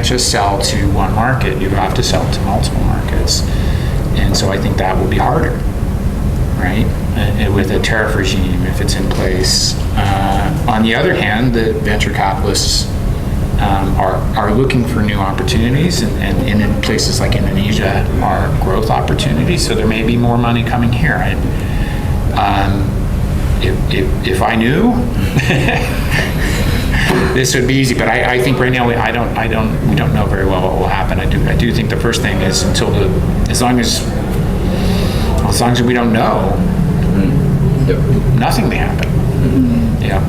can't just sell to one market. You have to sell to multiple markets. And so I think that will be harder, right? And with a tariff regime, if it's in place. On the other hand, the venture capitalists are looking for new opportunities, and in places like Indonesia are growth opportunities, so there may be more money coming here. If I knew, this would be easy, but I think right now we don't know very well what will happen. I do think the first thing is as long as we don't know, nothing may happen. Yeah.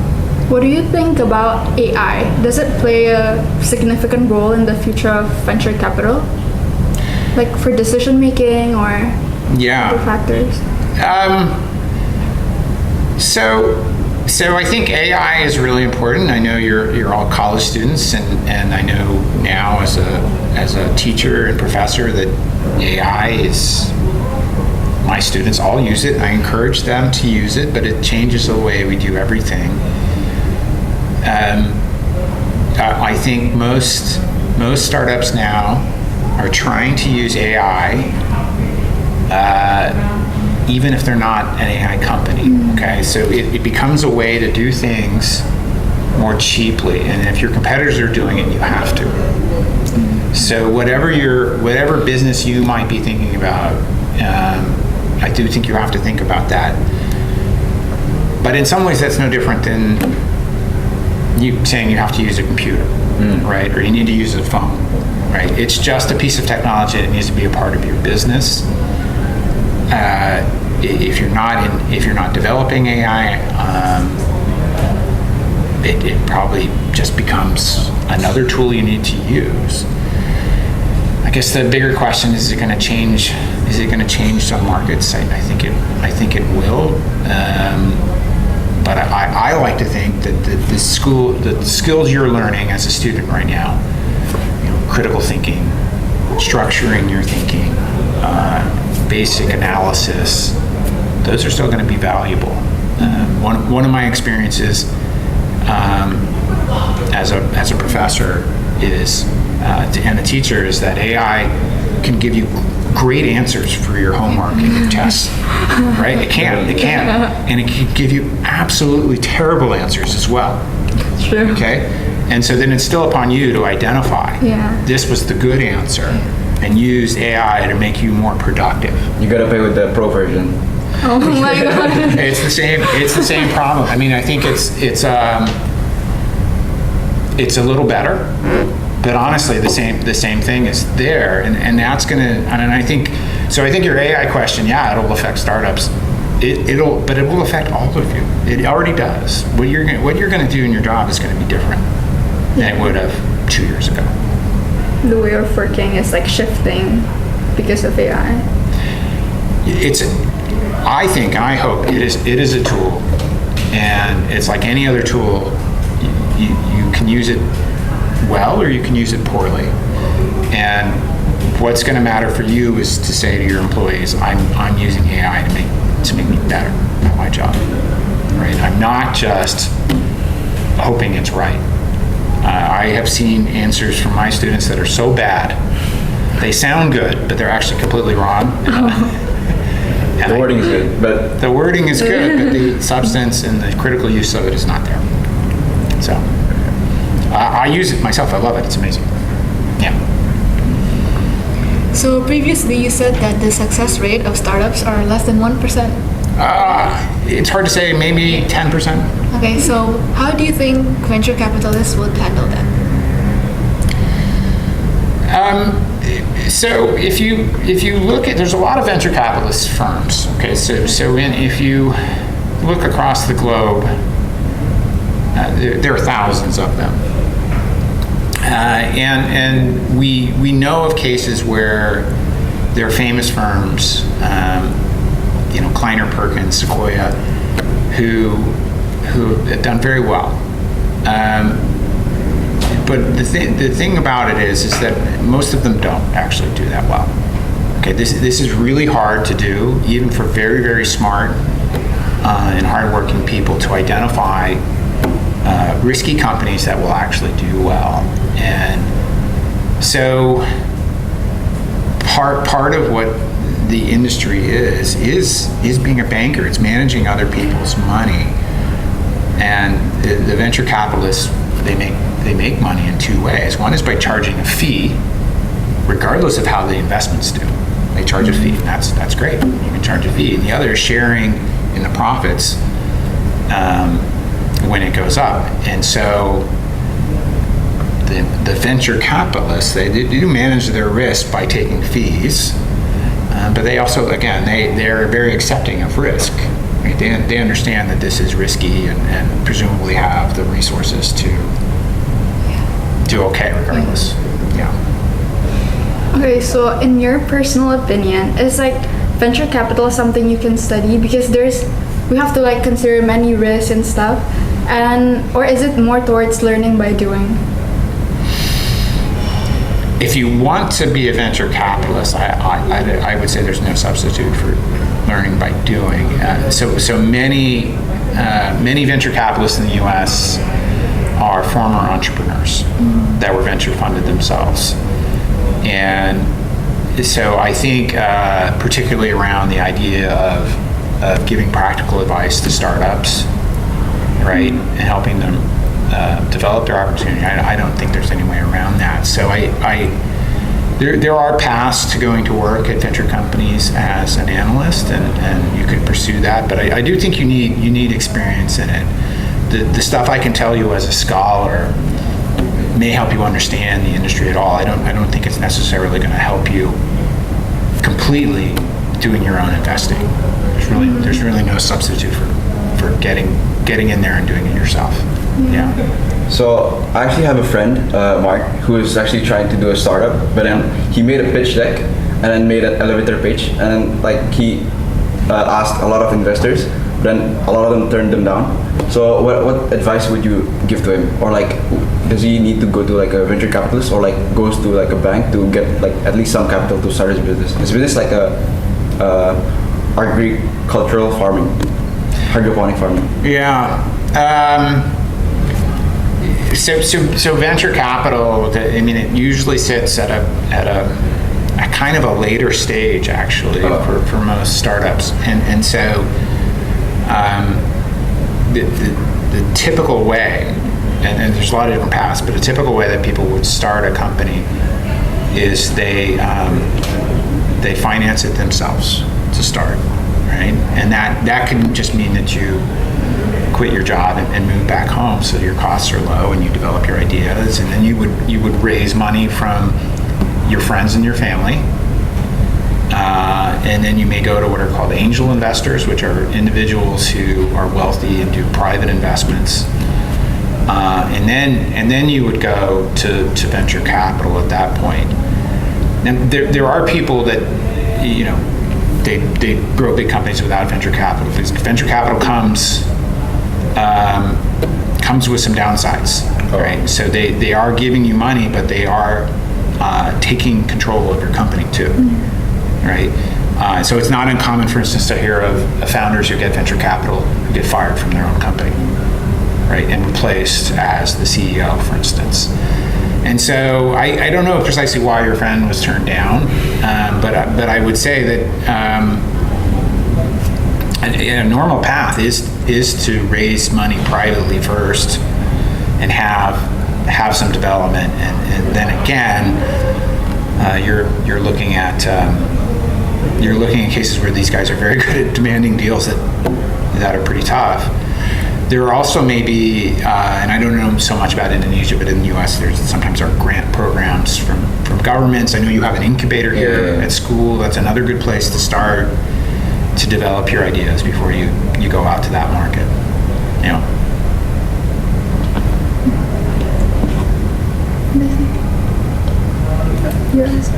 What do you think about AI? Does it play a significant role in the future of venture capital? Like for decision making or other factors? So I think AI is really important. I know you're all college students, and I know now as a teacher and professor that AI is, my students all use it. I encourage them to use it, but it changes the way we do everything. I think most startups now are trying to use AI, even if they're not an AI company. Okay, so it becomes a way to do things more cheaply, and if your competitors are doing it, you have to. So whatever business you might be thinking about, I do think you have to think about that. But in some ways, that's no different than you saying you have to use a computer, right? Or you need to use a phone, right? It's just a piece of technology that needs to be a part of your business. If you're not developing AI, it probably just becomes another tool you need to use. I guess the bigger question is it going to change? Is it going to change some markets? I think it will. But I like to think that the skills you're learning as a student right now, critical thinking, structuring your thinking, basic analysis, those are still going to be valuable. One of my experiences as a professor is and a teacher is that AI can give you great answers for your homework and your tests, right? It can, and it can give you absolutely terrible answers as well. True. Okay, and so then it's still upon you to identify this was the good answer and use AI to make you more productive. You gotta pay with the pro version. Oh my god! It's the same problem. I mean, I think it's a little better. But honestly, the same thing is there, and that's gonna. And I think your AI question, it'll affect startups. But it will affect all of you. It already does. What you're gonna do in your job is gonna be different than it would have 2 years ago. The way of working is like shifting because of AI. I think and I hope it is a tool, and it's like any other tool. You can use it well or you can use it poorly, and what's going to matter for you is to say to your employees, I'm using AI to make me better at my job, right? I'm not just hoping it's right. I have seen answers from my students that are so bad they sound good but they're actually completely wrong. The wording is good, but the substance and the critical use of it is not there. So I use it myself. I love it. It's amazing. Yeah. So previously you said that the success rate of startups are less than 1%. It's hard to say. Maybe 10%. Okay, so how do you think venture capitalists would handle that? So if you look at, there's a lot of venture capitalist firms. Okay, so if you look across the globe, there are thousands of them. And we know of cases where there are famous firms, Kleiner Perkins, Sequoia, who have done very well. But the thing about it is that most of them don't actually do that well. Okay, this is really hard to do, even for very, very smart and hardworking people, to identify risky companies that will actually do well. And So part of what the industry is being a banker. It's managing other people's money, and the venture capitalists they make money in two ways. One is by charging a fee, regardless of how the investments do. They charge a fee. And that's great. You can charge a fee, and the other is sharing in the profits when it goes up. And so the venture capitalists they do manage their risk by taking fees. But they also, again, they're very accepting of risk. Right? They understand that this is risky and presumably have the resources to do okay regardless. Yeah. Okay, so in your personal opinion, is like venture capital something you can study because we have to like consider many risks and stuff, or is it more towards learning by doing? If you want to be a venture capitalist, I would say there's no substitute for learning by doing. So many venture capitalists in the U.S. are former entrepreneurs that were venture funded themselves, and so I think particularly around the idea of giving practical advice to startups, right, and helping them develop their opportunity. I don't think there's any way around that. So there are paths to going to work at venture companies as an analyst, and you could pursue that. But I do think you need experience in it. The stuff I can tell you as a scholar may help you understand the industry at all. I don't think it's necessarily going to help you completely doing your own investing. There's really no substitute for getting in there and doing it yourself. Yeah. So I actually have a friend, Mark, who is actually trying to do a startup, but then he made a pitch deck and then made an elevator pitch, and then like he asked a lot of investors, but then a lot of them turned them down. So what advice would you give to him? Or like, does he need to go to like a venture capitalist, or like goes to like a bank to get like at least some capital to start his business? His business like a agricultural farming, hydroponic farming. Yeah. So venture capital, it usually sits at a kind of a later stage actually for most startups, and so the typical way, and there's a lot of different paths, but the typical way that people would start a company is they finance it themselves to start, right? And that can just mean that you quit your job and move back home so your costs are low and you develop your ideas, and then you would raise money from your friends and your family, and then you may go to what are called angel investors, which are individuals who are wealthy and do private investments, and then you would go to venture capital at that point. And there are people that they grow big companies without venture capital. Because venture capital comes with some downsides, right? So they are giving you money, but they are taking control of your company too, right? So it's not uncommon, for instance, to hear of founders who get venture capital who get fired from their own company, right, and replaced as the CEO, for instance. And so I don't know precisely why your friend was turned down, but I would say that a normal path is to raise money privately first and have some development, and then again you're looking at cases where these guys are very good at demanding deals that are pretty tough. There are also maybe, and I don't know so much about Indonesia, but in the U.S. there's sometimes are grant programs from governments. I know you have an incubator here at school. That's another good place to start to develop your ideas before you go out to that market. Yeah.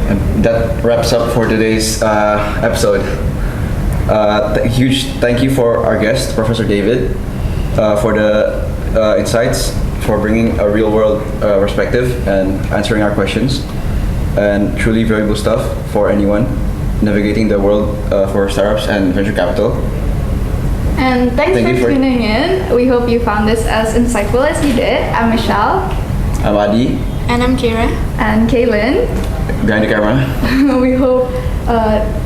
And that wraps up for today's episode. Huge thank you for our guest, Professor David, for the insights, for bringing a real-world perspective and answering our questions, and truly valuable stuff for anyone navigating the world for startups and venture capital. And thanks for tuning in. We hope you found this as insightful as we did. I'm Michelle. I'm Adi. And I'm Kira. And Kaylin. Behind the camera. We hope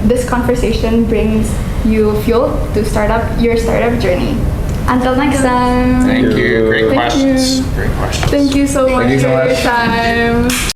this conversation brings you fuel to start up your startup journey. Until next time. Thank you. Great Thank questions. you. Great questions. Thank you so much you so for your much. time.